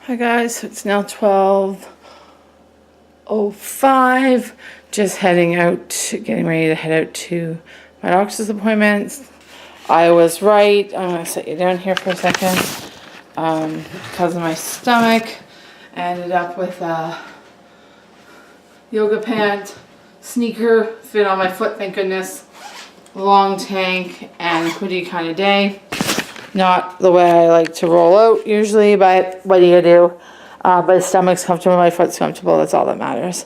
Hi guys, it's now 12:05. Just heading out, getting ready to head out to my doctor's appointment. I was right. I'm gonna set you down here for a second. Because of my stomach, I ended up with a yoga pant, sneaker, fit on my foot, thank goodness, long tank, and hoodie kind of day. Not the way I like to roll out usually, but what do you do? My stomach's comfortable, my foot's comfortable, that's all that matters.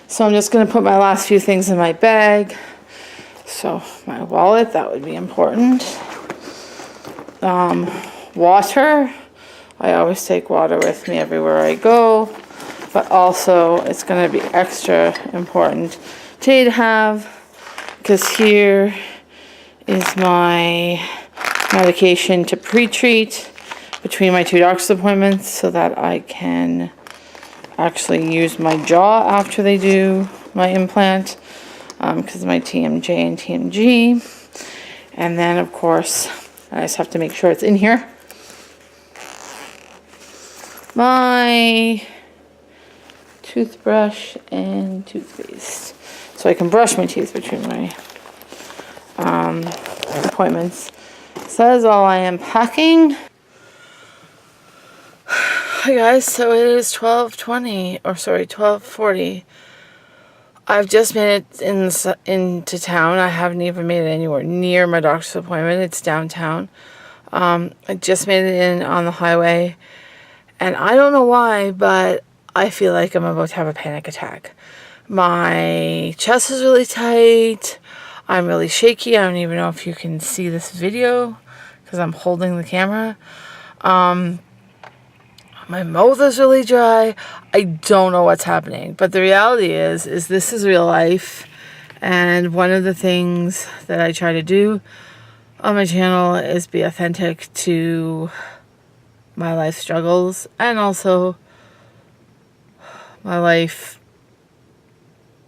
So I'm just going to put my last few things in my bag. So my wallet, that would be important. Water. I always take water with me everywhere I go. But also it's going to be extra important today to have, because here is my medication to pre-treat between my 2 doctor's appointments so that I can actually use my jaw after they do my implant, because of my TMJ and TMG. And then of course I just have to make sure it's in here, my toothbrush and toothpaste, so I can brush my teeth between my appointments. So that is all I am packing. Hi guys, so it is 12:40. I've just made it into town. I haven't even made it anywhere near my doctor's appointment. It's downtown. I just made it in on the highway, and I don't know why, but I feel like I'm about to have a panic attack. My chest is really tight. I'm really shaky. I don't even know if you can see this video because I'm holding the camera. My mouth is really dry. I don't know what's happening. But the reality is this is real life. And one of the things that I try to do on my channel is be authentic to my life struggles and also my life,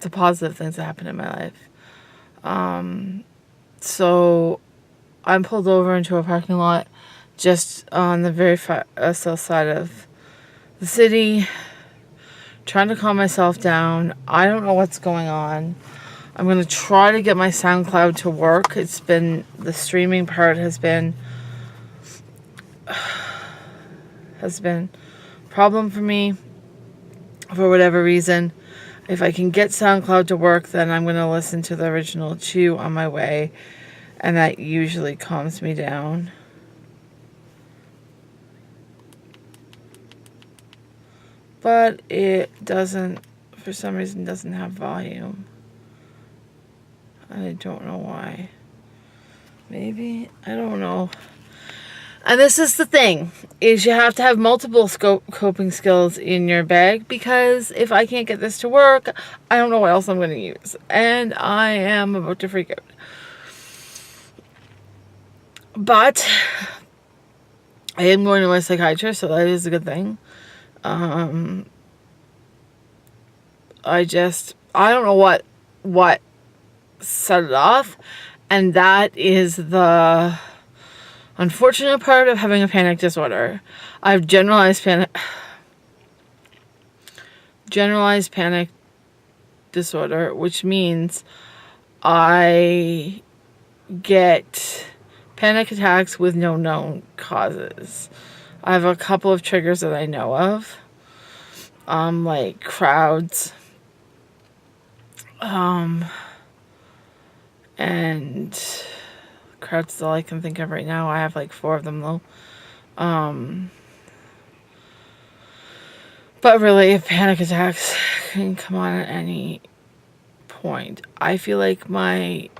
the positive things that happen in my life. So I'm pulled over into a parking lot just on the very south side of the city, trying to calm myself down. I don't know what's going on. I'm going to try to get my SoundCloud to work. It's been, the streaming part has been a problem for me for whatever reason. If I can get SoundCloud to work, then I'm going to listen to the original Chew on my way, and that usually calms me down. But it doesn't, for some reason, doesn't have volume. I don't know why. Maybe, I don't know. And this is the thing, is you have to have multiple coping skills in your bag, because if I can't get this to work, I don't know what else I'm going to use. And I am about to freak out. But I am going to my psychiatrist, so that is a good thing. I don't know what set it off, and that is the unfortunate part of having a panic disorder. I have generalized panic disorder, which means I get panic attacks with no known causes. I have a couple of triggers that I know of, like crowds, and crowds is all I can think of right now. I have like 4 of them though. But really, if panic attacks can come on at any point. I feel like my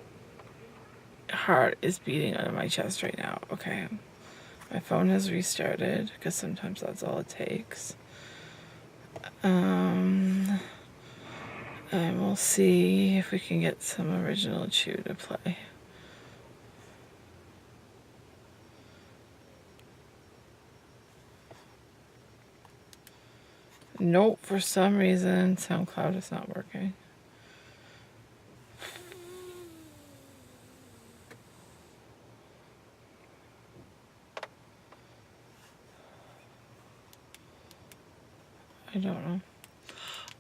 heart is beating out of my chest right now. Okay. My phone has restarted, because sometimes that's all it takes. And we'll see if we can get some original Chew to play. Nope, for some reason SoundCloud is not working. I don't know.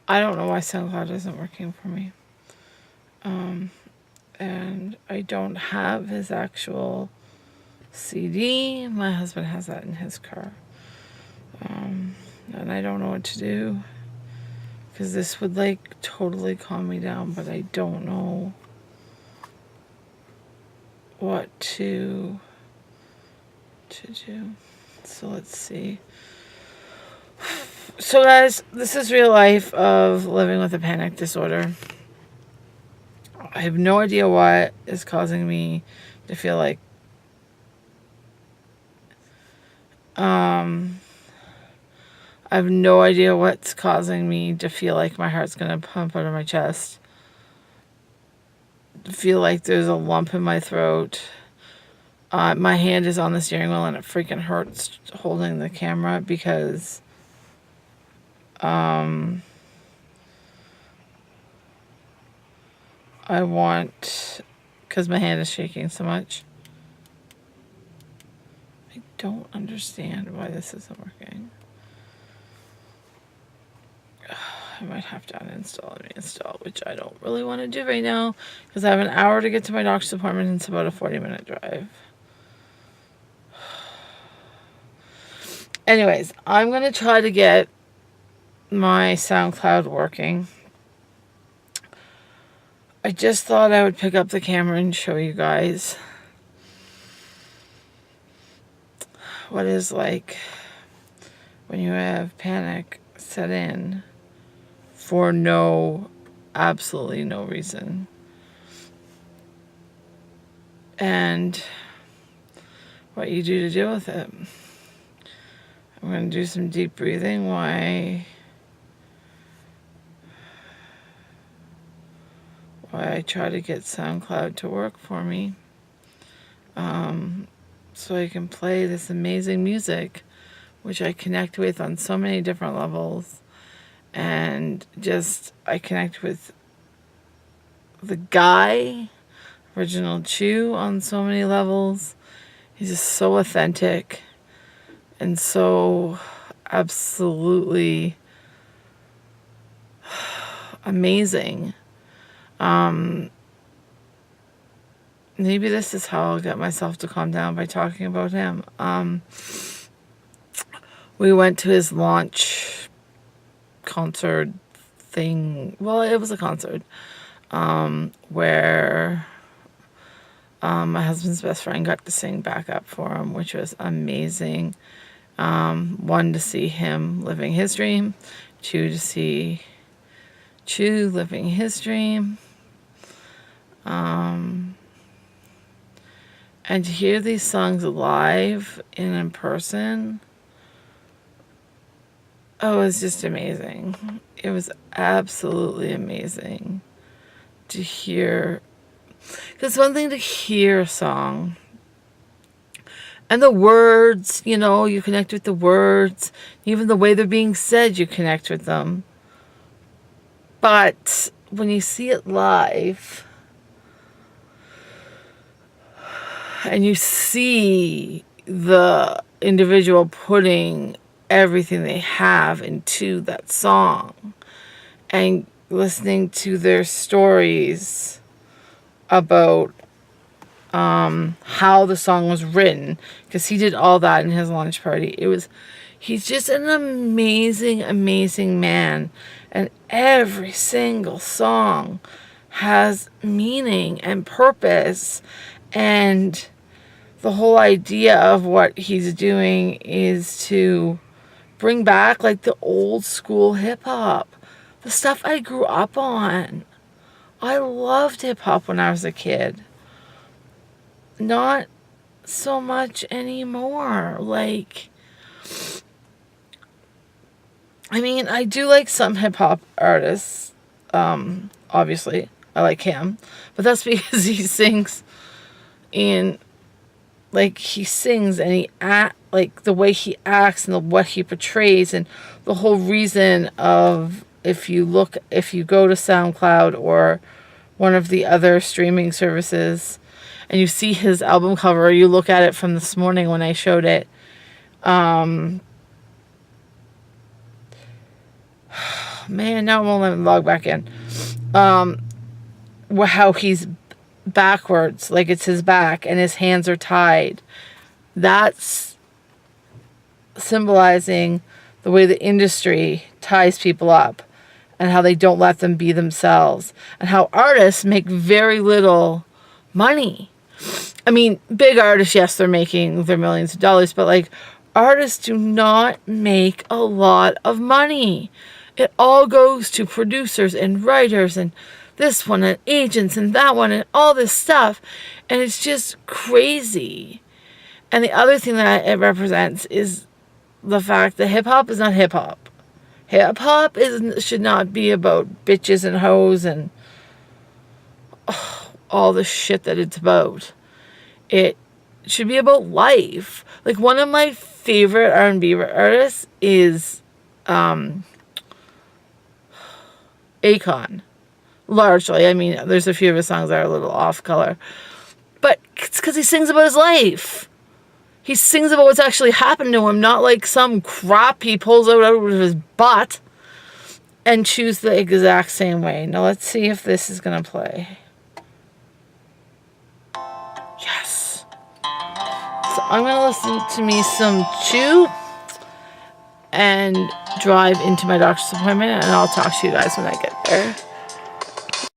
I don't know why SoundCloud isn't working for me. And I don't have his actual CD. My husband has that in his car. And I don't know what to do. Because this would like totally calm me down, but I don't know what to do. So let's see. So guys, this is real life of living with a panic disorder. I have no idea what is causing me to feel like I have no idea what's causing me to feel like my heart's gonna pump out of my chest. Feel like there's a lump in my throat. My hand is on the steering wheel and it freaking hurts holding the camera because because my hand is shaking so much. I don't understand why this isn't working. I might have to uninstall and reinstall, which I don't really want to do right now because I have an hour to get to my doctor's appointment and it's about a 40-minute drive. Anyways, I'm going to try to get my SoundCloud working. I just thought I would pick up the camera and show you guys what it's like when you have panic set in for absolutely no reason. And what you do to deal with it. I'm going to do some deep breathing while I try to get SoundCloud to work for me. So I can play this amazing music, which I connect with on so many different levels. And I connect with the guy, Original Chew, on so many levels. He's just so authentic and so absolutely amazing. Maybe this is how I'll get myself to calm down, by talking about him. We went to his launch concert thing. Well, it was a concert where my husband's best friend got to sing backup for him, which was amazing. One, to see him living his dream. Two, to see Chew living his dream. And to hear these songs live and in person, it was just amazing. It was absolutely amazing to hear. Because one thing to hear a song and the words, you connect with the words. Even the way they're being said, you connect with them. But when you see it live and you see the individual putting everything they have into that song and listening to their stories about how the song was written, because he did all that in his launch party. He's just an amazing, amazing man. And every single song has meaning and purpose. And the whole idea of what he's doing is to bring back like the old school hip hop, the stuff I grew up on. I loved hip hop when I was a kid. Not so much anymore. I do like some hip hop artists. Obviously, I like him, but that's because he sings and he sings and he the way he acts and what he portrays, and the whole reason of, if you go to SoundCloud or one of the other streaming services and you see his album cover, or you look at it from this morning when I showed it, man, now it won't let me log back in. How he's backwards, like it's his back, and his hands are tied. That's symbolizing the way the industry ties people up and how they don't let them be themselves, and how artists make very little money. I mean, big artists, yes, they're making their millions of dollars, but like artists do not make a lot of money. It all goes to producers and writers and this one and agents and that one and all this stuff. And it's just crazy. And the other thing that it represents is the fact that hip-hop is not hip-hop. Hip-hop should not be about bitches and hoes and all the shit that it's about. It should be about life. Like, one of my favorite R&B artists is Akon. Largely. I mean, there's a few of his songs that are a little off color. But it's because he sings about his life. He sings about what's actually happened to him, not like some crap he pulls out of his butt and chews the exact same way. Now let's see if this is going to play. Yes. So I'm going to listen to me some Chew and drive into my doctor's appointment, and I'll talk to you guys when I get there.